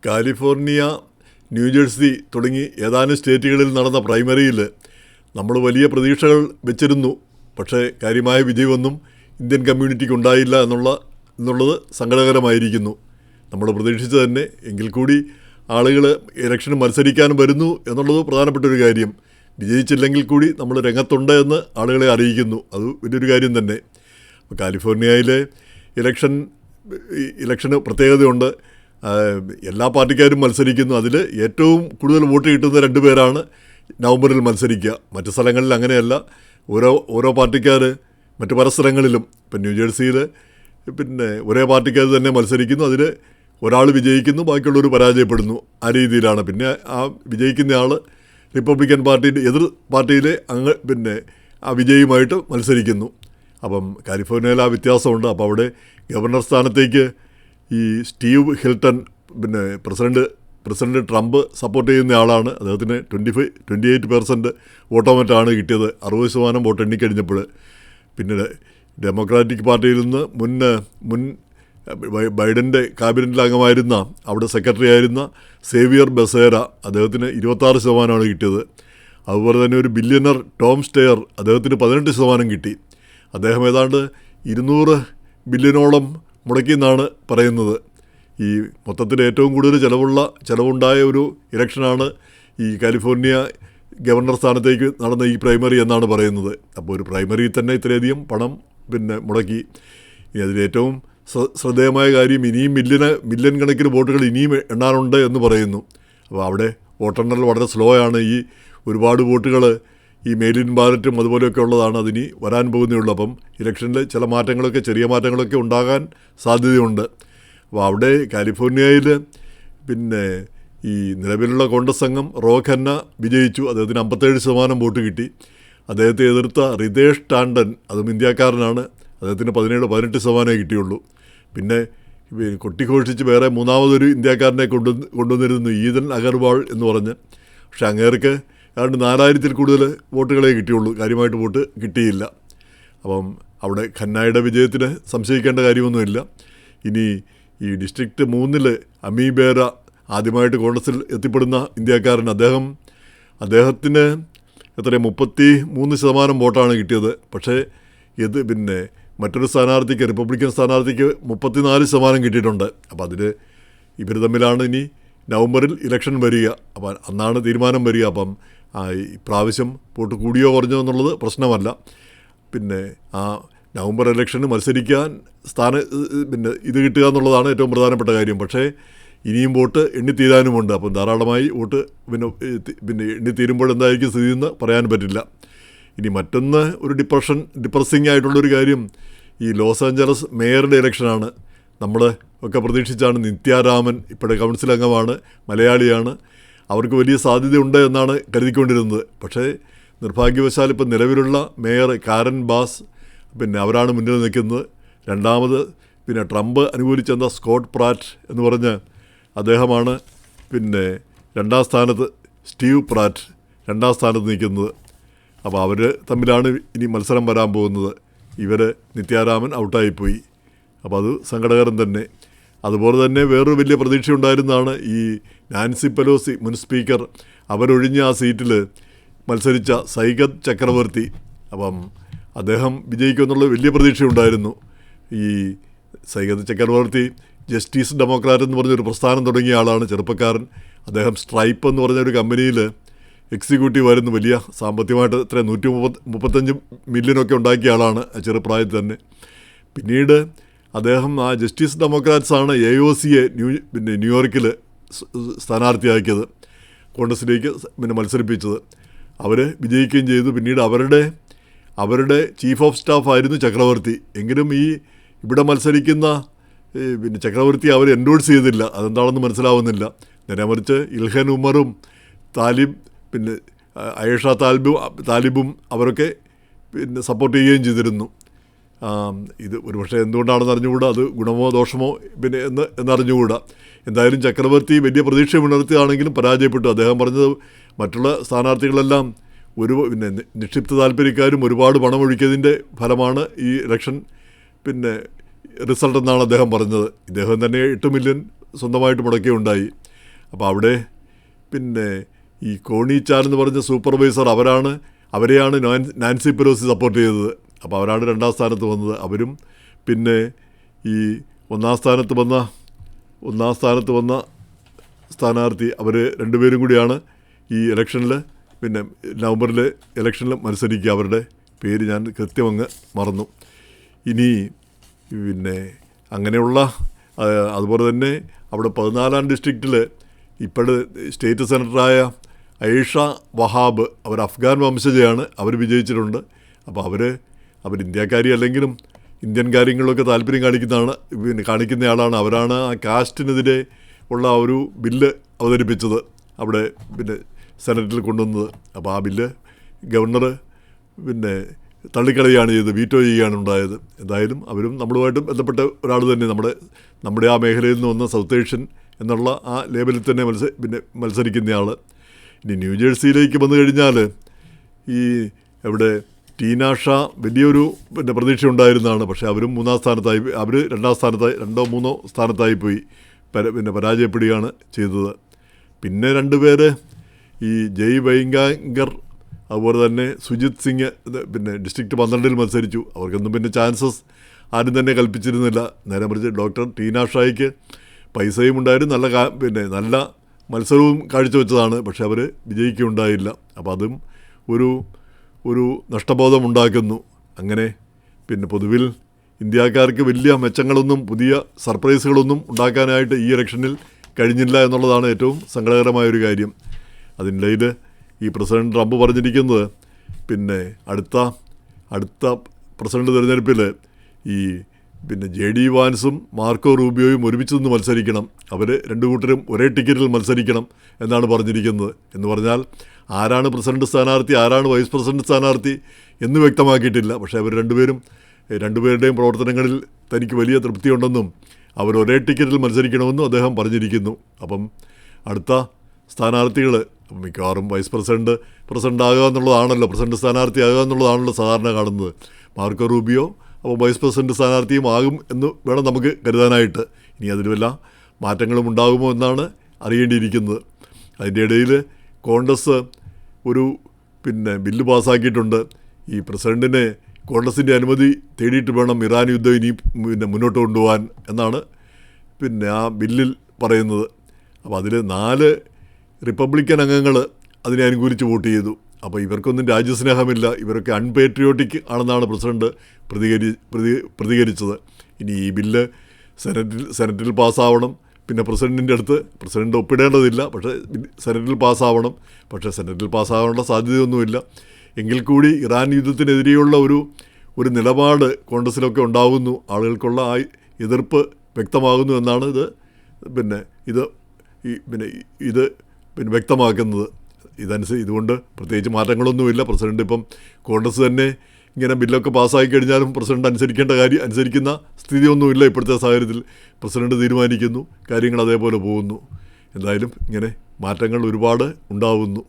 California, New Jersey തുടങ്ങി ഏതാനും സ്റ്റേറ്റുകളിൽ നടന്ന പ്രൈമറിയിൽ നമ്മൾ വലിയ പ്രതീക്ഷകൾ വെച്ചിരുന്നു. പക്ഷേ കാര്യമായ വിജയമൊന്നും ഇന്ത്യൻ കമ്മ്യൂണിറ്റിക്ക് ഉണ്ടായില്ല എന്നുള്ളത് സങ്കടകരമായിരിക്കുന്നു. നമ്മൾ പ്രതീക്ഷിച്ച് തന്നെ എങ്കിൽ കൂടി ആളുകൾ ഇലക്ഷന് മത്സരിക്കാൻ വരുന്നു എന്നുള്ളത് പ്രധാനപ്പെട്ടൊരു കാര്യം. വിജയിച്ചില്ലെങ്കിൽ കൂടി നമ്മൾ രംഗത്തുണ്ട് എന്ന് ആളുകളെ അറിയിക്കുന്നു. അത് വലിയൊരു കാര്യം തന്നെ. അപ്പോൾ കാലിഫോർണിയയിലെ ഇലക്ഷന് പ്രത്യേകതയുണ്ട്. എല്ലാ പാർട്ടിക്കാരും മത്സരിക്കുന്നു. അതിൽ ഏറ്റവും കൂടുതൽ വോട്ട് കിട്ടുന്ന 2 പേരാണ് നവംബറിൽ മത്സരിക്കുക. മറ്റ് സ്ഥലങ്ങളിൽ അങ്ങനെയല്ല. ഓരോ പാർട്ടിക്കാർ മറ്റ് പല സ്ഥലങ്ങളിലും ഇപ്പം ന്യൂജേഴ്സിയിൽ ഒരേ പാർട്ടിക്കാർ തന്നെ മത്സരിക്കുന്നു. അതിൽ ഒരാൾ വിജയിക്കുന്നു, ബാക്കിയുള്ളവർ പരാജയപ്പെടുന്നു. ആ രീതിയിലാണ്. പിന്നെ ആ വിജയിക്കുന്ന ആൾ റിപ്പബ്ലിക്കൻ പാർട്ടിയുടെ എതിർ പാർട്ടിയിലെ ആ വിജയിയുമായിട്ട് മത്സരിക്കുന്നു. അപ്പം കാലിഫോർണിയയിൽ ആ വ്യത്യാസമുണ്ട്. അപ്പോൾ അവിടെ ഗവർണർ സ്ഥാനത്തേക്ക് ഈ Steve Hilton president Trump support ചെയ്യുന്ന ആളാണ്. അദ്ദേഹത്തിന് 28% വോട്ടോ മറ്റാണ് കിട്ടിയത്. 60% വോട്ട് എണ്ണിക്കഴിഞ്ഞപ്പോൾ. പിന്നെ ഡെമോക്രാറ്റിക് പാർട്ടിയിൽ നിന്ന് മുൻ ബൈഡൻ്റെ ക്യാബിനറ്റിൽ അംഗമായിരുന്ന, അവിടെ സെക്രട്ടറി ആയിരുന്ന സേവിയർ ബസേര, അദ്ദേഹത്തിന് 26% കിട്ടിയത്. അതുപോലെ തന്നെ ഒരു ബില്യണർ ടോം സ്റ്റെയർ, അദ്ദേഹത്തിന് 18% കിട്ടി. അദ്ദേഹം ഏതാണ്ട് 200 ബില്യണോളം മുടക്കിയെന്നാണ് പറയുന്നത്. ഈ മൊത്തത്തിൽ ഏറ്റവും കൂടുതൽ ചിലവുണ്ടായ ഒരു ഇലക്ഷനാണ് ഈ കാലിഫോർണിയ ഗവർണർ സ്ഥാനത്തേക്ക് നടന്ന ഈ പ്രൈമറി എന്നാണ് പറയുന്നത്. അപ്പോൾ ഒരു പ്രൈമറിയിൽ തന്നെ ഇത്രയധികം പണം മുടക്കി. അതിലേറ്റവും ശ്രദ്ധേയമായ കാര്യം, ഇനിയും മില്യൺ കണക്കിന് വോട്ടുകൾ ഇനിയും എണ്ണാനുണ്ട് എന്ന് പറയുന്നു. അപ്പോൾ അവിടെ വോട്ടെണ്ണൽ വളരെ സ്ലോ ആണ്. ഈ ഒരുപാട് വോട്ടുകൾ ഈ മെയിലിൻ ബാലറ്റും അതുപോലെയൊക്കെ ഉള്ളതാണ്. അതിനി വരാൻ പോകുന്നേ ഉള്ളൂ. അപ്പം ഇലക്ഷനിൽ ചില മാറ്റങ്ങളൊക്കെ, ചെറിയ മാറ്റങ്ങളൊക്കെ ഉണ്ടാകാൻ സാധ്യതയുണ്ട്. അപ്പോൾ അവിടെ കാലിഫോർണിയയിൽ ഈ നിലവിലുള്ള കോൺഗ്രസ് അംഗം റോ ഖന്ന വിജയിച്ചു. അദ്ദേഹത്തിന് 57% വോട്ട് കിട്ടി. അദ്ദേഹത്തെ എതിർത്ത റിതേഷ് ടാണ്ടൻ, അതും ഇന്ത്യക്കാരനാണ്, അദ്ദേഹത്തിന് 18% കിട്ടിയുള്ളൂ. പിന്നെ കൊട്ടിഘോഷിച്ച് വേറെ മൂന്നാമതൊരു ഇന്ത്യക്കാരനെ കൊണ്ടുവന്നിരുന്നു, ഈദൻ അഗർവാൾ എന്ന് പറഞ്ഞ്. പക്ഷെ അങ്ങേർക്ക് ഏതാണ്ട് 4000-ൽ കൂടുതൽ വോട്ടുകളെ കിട്ടിയുള്ളൂ. കാര്യമായിട്ട് വോട്ട് കിട്ടിയില്ല. അപ്പം അവിടെ ഖന്നയുടെ വിജയത്തിന് സംശയിക്കേണ്ട കാര്യമൊന്നുമില്ല. ഇനി ഈ ഡിസ്ട്രിക്റ്റ് 3 അമി ബേര, ആദ്യമായിട്ട് കോൺഗ്രസിൽ എത്തിപ്പെടുന്ന ഇന്ത്യക്കാരൻ, അദ്ദേഹത്തിന് 33% വോട്ടാണ് കിട്ടിയത്. പക്ഷേ മറ്റൊരു സ്ഥാനാർത്ഥിക്ക്, റിപ്പബ്ലിക്കൻ സ്ഥാനാർത്ഥിക്ക് 34% കിട്ടിയിട്ടുണ്ട്. അപ്പോൾ അതിൽ ഇവർ തമ്മിലാണ് ഇനി നവംബറിൽ ഇലക്ഷൻ വരിക. അപ്പം അന്നാണ് തീരുമാനം വരിക. അപ്പം ഇപ്രാവശ്യം വോട്ട് കൂടിയോ കുറഞ്ഞോ എന്നുള്ളത് പ്രശ്നമല്ല. ആ നവംബർ ഇലക്ഷന് മത്സരിക്കാൻ ഇത് കിട്ടുക എന്നുള്ളതാണ് ഏറ്റവും പ്രധാനപ്പെട്ട കാര്യം. പക്ഷേ ഇനിയും വോട്ട് എണ്ണിത്തീരാനുമുണ്ട്. അപ്പം ധാരാളമായി വോട്ട് എണ്ണിത്തീരുമ്പോൾ എന്തായിരിക്കും സ്ഥിതി എന്ന് പറയാൻ പറ്റില്ല. ഇനി മറ്റൊന്ന് ഒരു ഡിപ്രസിങ് ആയിട്ടുള്ളൊരു കാര്യം, ഈ ലോസ് ആഞ്ചലസ് മേയറുടെ ഇലക്ഷനാണ്. നമ്മൾ ഒക്കെ പ്രതീക്ഷിച്ചാണ്. നിത്യാരാമൻ ഇപ്പോഴത്തെ കൗൺസിൽ അംഗമാണ്, മലയാളിയാണ്. അവർക്ക് വലിയ സാധ്യതയുണ്ട് എന്നാണ് കരുതിക്കൊണ്ടിരുന്നത്. പക്ഷേ നിർഭാഗ്യവശാൽ ഇപ്പം നിലവിലുള്ള മേയർ കാരൻ ബാസ് അവരാണ് മുന്നിൽ നിൽക്കുന്നത്. രണ്ടാമത് ട്രംപ് അനുകൂലിച്ചെന്ന സ്കോട്ട് പ്രാറ്റ് എന്ന് പറഞ്ഞ് അദ്ദേഹമാണ്. രണ്ടാം സ്ഥാനത്ത് സ്റ്റീവ് പ്രാറ്റ് രണ്ടാം സ്ഥാനത്ത് നിൽക്കുന്നത്. അപ്പോൾ അവർ തമ്മിലാണ് ഇനി മത്സരം വരാൻ പോകുന്നത്. നിത്യാരാമൻ ഔട്ടായിപ്പോയി. അപ്പോൾ അത് സങ്കടകരം തന്നെ. അതുപോലെ തന്നെ വേറൊരു വലിയ പ്രതീക്ഷ ഉണ്ടായിരുന്നതാണ് ഈ നാൻസി പെലോസി, മുൻ സ്പീക്കർ, അവരൊഴിഞ്ഞ ആ സീറ്റിൽ മത്സരിച്ച സൈഗത് ചക്രവർത്തി. അപ്പം അദ്ദേഹം വിജയിക്കുമെന്നുള്ള വലിയ പ്രതീക്ഷയുണ്ടായിരുന്നു. ഈ സൈഗത് ചക്രവർത്തി ജസ്റ്റിസ് ഡെമോക്രാറ്റ് എന്ന് പറഞ്ഞൊരു പ്രസ്ഥാനം തുടങ്ങിയ ആളാണ്, ചെറുപ്പക്കാരൻ. അദ്ദേഹം സ്ട്രൈപ്പ് എന്ന് പറഞ്ഞൊരു കമ്പനിയിൽ എക്സിക്യൂട്ടീവ് ആയിരുന്നു. വലിയ സാമ്പത്തികമായിട്ട് 135 മില്യണൊക്കെ ഉണ്ടാക്കിയ ആളാണ് ചെറുപ്രായത്തിൽ തന്നെ. പിന്നീട് അദ്ദേഹം ആ ജസ്റ്റിസ് ഡെമോക്രാറ്റ്സാണ് AOCയെ ന്യൂയോർക്കിൽ സ്ഥാനാർത്ഥിയാക്കിയത്, കോൺഗ്രസിലേക്ക് മത്സരിപ്പിച്ചത്. അവർ വിജയിക്കുകയും ചെയ്തു. പിന്നീട് അവരുടെ ചീഫ് ഓഫ് സ്റ്റാഫ് ആയിരുന്നു ചക്രവർത്തി. എങ്കിലും ഇവിടെ മത്സരിക്കുന്ന ചക്രവർത്തി അവർ എൻഡോഴ്സ് ചെയ്തില്ല. അതെന്താണെന്ന് മനസ്സിലാവുന്നില്ല. നേരെ മറിച്ച് ഇൽഹൻ ഉമറും അയേഷ താലിബും അവരൊക്കെ സപ്പോർട്ട് ചെയ്യുകയും ചെയ്തിരുന്നു. ഇത് ഒരുപക്ഷെ എന്തുകൊണ്ടാണെന്ന് അറിഞ്ഞുകൂടാ, അത് ഗുണമോ ദോഷമോ എന്നറിഞ്ഞുകൂടാ. എന്തായാലും ചക്രവർത്തി വലിയ പ്രതീക്ഷ ഉണർത്തുകയാണെങ്കിലും പരാജയപ്പെട്ടു. അദ്ദേഹം പറഞ്ഞത് മറ്റുള്ള സ്ഥാനാർത്ഥികളെല്ലാം നിക്ഷിപ്ത താല്പര്യക്കാരും ഒരുപാട് പണമൊഴുക്കിയതിൻ്റെ ഫലമാണ് ഈ ഇലക്ഷൻ റിസൾട്ട് എന്നാണ് അദ്ദേഹം പറഞ്ഞത്. ഇദ്ദേഹം തന്നെ 8 മില്യൺ സ്വന്തമായിട്ട് മുടക്കുകയുണ്ടായി. അപ്പോൾ അവിടെ പിന്നെ ഈ കോണി ചാൻ എന്ന് പറഞ്ഞ സൂപ്പർവൈസർ അവരെയാണ് നാൻസി പെലോസി സപ്പോർട്ട് ചെയ്തത്. അപ്പോൾ അവരാണ് 2ാം സ്ഥാനത്ത് വന്നത്. അവരും പിന്നെ ഈ ഒന്നാം സ്ഥാനത്ത് വന്ന സ്ഥാനാർത്ഥി അവർ രണ്ടുപേരും കൂടിയാണ് ഈ ഇലക്ഷനിൽ പിന്നെ നവംബറിലെ ഇലക്ഷനിൽ മത്സരിക്കുക. അവരുടെ പേര് ഞാൻ കൃത്യമങ്ങ് മറന്നു. ഇനി പിന്നെ അങ്ങനെയുള്ള അതുപോലെ തന്നെ അവിടെ 14ാം ഡിസ്ട്രിക്റ്റിൽ ഇപ്പോഴ് സ്റ്റേറ്റ് സെനറ്ററായ ഐഷ വഹാബ്, അവർ അഫ്ഗാൻ വംശജയാണ്, അവർ വിജയിച്ചിട്ടുണ്ട്. അപ്പോൾ അവർ ഇന്ത്യക്കാരി അല്ലെങ്കിലും ഇന്ത്യൻ കാര്യങ്ങളിലൊക്കെ താല്പര്യം കാണിക്കുന്നയാളാണ്. അവരാണ് ആ കാസ്റ്റിനെതിരെ ഉള്ള ഒരു ബില്ല് അവതരിപ്പിച്ചത്, അവിടെ പിന്നെ സെനറ്റിൽ കൊണ്ടുവന്നത്. അപ്പോൾ ആ ബില്ല് ഗവർണർ പിന്നെ തള്ളിക്കളയുകയാണ് ചെയ്തത്, വീറ്റോ ചെയ്യുകയാണ് ഉണ്ടായത്. എന്തായാലും അവരും നമ്മളുമായിട്ട് ബന്ധപ്പെട്ട ഒരാൾ തന്നെ, നമ്മുടെ ആ മേഖലയിൽ നിന്ന് വന്ന സൗത്ത് ഏഷ്യൻ എന്നുള്ള ആ ലേബലിൽ തന്നെ മത്സരിക്കുന്നയാൾ. ഇനി ന്യൂജേഴ്സിയിലേക്ക് വന്നു കഴിഞ്ഞാൽ ഈ ഇവിടെ ടീന ഷാ വലിയൊരു പ്രതീക്ഷ ഉണ്ടായിരുന്നതാണ്. പക്ഷേ അവരും 3ാം സ്ഥാനത്തായി, അവർ 2ാം സ്ഥാനത്തായി, 2-3 സ്ഥാനത്തായി പോയി പരാജയപ്പെടുകയാണ് ചെയ്തത്. പിന്നെ 2 പേര് ഈ ജയ് വൈങ്കാങ്കർ അതുപോലെ തന്നെ സുജിത് സിംഗ് ഡിസ്ട്രിക്റ്റ് 12 മത്സരിച്ചു. അവർക്കൊന്നും ചാൻസസ് ആരും തന്നെ കൽപ്പിച്ചിരുന്നില്ല. നേരെ മറിച്ച് ഡോക്ടർ ടീന ഷായ്ക്ക് പൈസയും ഉണ്ടായിരുന്നു, നല്ല മത്സരവും കാഴ്ചവെച്ചതാണ്. പക്ഷെ അവർ വിജയിക്കുകയുണ്ടായില്ല. അപ്പോൾ അതും ഒരു നഷ്ടബോധമുണ്ടാക്കുന്നു. അങ്ങനെ പൊതുവിൽ ഇന്ത്യക്കാർക്ക് വലിയ മെച്ചങ്ങളൊന്നും പുതിയ സർപ്രൈസുകളൊന്നും ഉണ്ടാക്കാനായിട്ട് ഈ ഇലക്ഷനിൽ കഴിഞ്ഞില്ല എന്നുള്ളതാണ് ഏറ്റവും സങ്കടകരമായൊരു കാര്യം. അതിനിടയിൽ ഈ പ്രസിഡന്റ് ട്രംപ് പറഞ്ഞിരിക്കുന്നത് അടുത്ത പ്രസിഡന്റ് തിരഞ്ഞെടുപ്പിൽ ഈ JD വാൻസും മാർക്കോ റൂബിയോയും ഒരുമിച്ച് നിന്ന് മത്സരിക്കണം, അവർ 2 കൂട്ടരും ഒരേ ടിക്കറ്റിൽ മത്സരിക്കണം എന്നാണ് പറഞ്ഞിരിക്കുന്നത്. എന്ന് പറഞ്ഞാൽ ആരാണ് പ്രസിഡന്റ് സ്ഥാനാർത്ഥി, ആരാണ് വൈസ് പ്രസിഡന്റ് സ്ഥാനാർത്ഥി എന്ന് വ്യക്തമാക്കിയിട്ടില്ല. പക്ഷേ അവർ രണ്ടുപേരുടെയും പ്രവർത്തനങ്ങളിൽ തനിക്ക് വലിയ തൃപ്തിയുണ്ടെന്നും അവർ ഒരേ ടിക്കറ്റിൽ മത്സരിക്കണമെന്നും അദ്ദേഹം പറഞ്ഞിരിക്കുന്നു. അപ്പം അടുത്ത സ്ഥാനാർത്ഥികൾ മിക്കവാറും വൈസ് പ്രസിഡന്റ് ആകുക എന്നുള്ളതാണല്ലോ, പ്രസിഡന്റ് സ്ഥാനാർത്ഥി ആകുക എന്നുള്ളതാണല്ലോ സാധാരണ കാണുന്നത്. മാർക്കോ റൂബിയോ അപ്പോൾ വൈസ് പ്രസിഡന്റ് സ്ഥാനാർത്ഥിയും ആകും എന്ന് വേണം നമുക്ക് കരുതാനായിട്ട്. ഇനി അതിൽ വല്ല മാറ്റങ്ങളും ഉണ്ടാകുമോ എന്നാണ് അറിയേണ്ടിയിരിക്കുന്നത്. അതിൻ്റെ ഇടയിൽ കോൺഗ്രസ് ഒരു ബില്ല് പാസ്സാക്കിയിട്ടുണ്ട്. ഈ പ്രസിഡന്റിനെ കോൺഗ്രസിൻ്റെ അനുമതി തേടിയിട്ട് വേണം ഇറാൻ യുദ്ധം ഇനി മുന്നോട്ട് കൊണ്ടുപോകാൻ എന്നാണ് ആ ബില്ലിൽ പറയുന്നത്. അപ്പോൾ അതിൽ 4 റിപ്പബ്ലിക്കൻ അംഗങ്ങൾ അതിനെ അനുകൂലിച്ച് വോട്ട് ചെയ്തു. അപ്പോൾ ഇവർക്കൊന്നും രാജ്യസ്നേഹമില്ല, ഇവരൊക്കെ അൺപേട്രിയോട്ടിക് ആണെന്നാണ് പ്രസിഡന്റ് പ്രതികരിച്ചത്. ഇനി ഈ ബില്ല് സെനറ്റിൽ പാസ്സാവണം. പ്രസിഡന്റ് ഒപ്പിടേണ്ടതില്ല, പക്ഷേ സെനറ്റിൽ പാസ്സാവണം. പക്ഷേ സെനറ്റിൽ പാസ്സാവേണ്ട സാധ്യതയൊന്നുമില്ല. എങ്കിൽ കൂടി ഇറാൻ യുദ്ധത്തിനെതിരെയുള്ള ഒരു നിലപാട് കോൺഗ്രസിലൊക്കെ ഉണ്ടാകുന്നു, ആളുകൾക്കുള്ള ആ എതിർപ്പ് വ്യക്തമാകുന്നു എന്നാണ് ഇത് വ്യക്തമാക്കുന്നത്. ഇതുകൊണ്ട് പ്രത്യേകിച്ച് മാറ്റങ്ങളൊന്നുമില്ല. പ്രസിഡന്റ് ഇപ്പം കോൺഗ്രസ് തന്നെ ഇങ്ങനെ ബില്ലൊക്കെ പാസ്സാക്കി കഴിഞ്ഞാലും പ്രസിഡന്റ് അനുസരിക്കുന്ന സ്ഥിതിയൊന്നുമില്ല. ഇപ്പോഴത്തെ സാഹചര്യത്തിൽ പ്രസിഡന്റ് തീരുമാനിക്കുന്നു, കാര്യങ്ങൾ അതേപോലെ പോകുന്നു. എന്തായാലും ഇങ്ങനെ മാറ്റങ്ങൾ ഒരുപാട് ഉണ്ടാവുന്നു.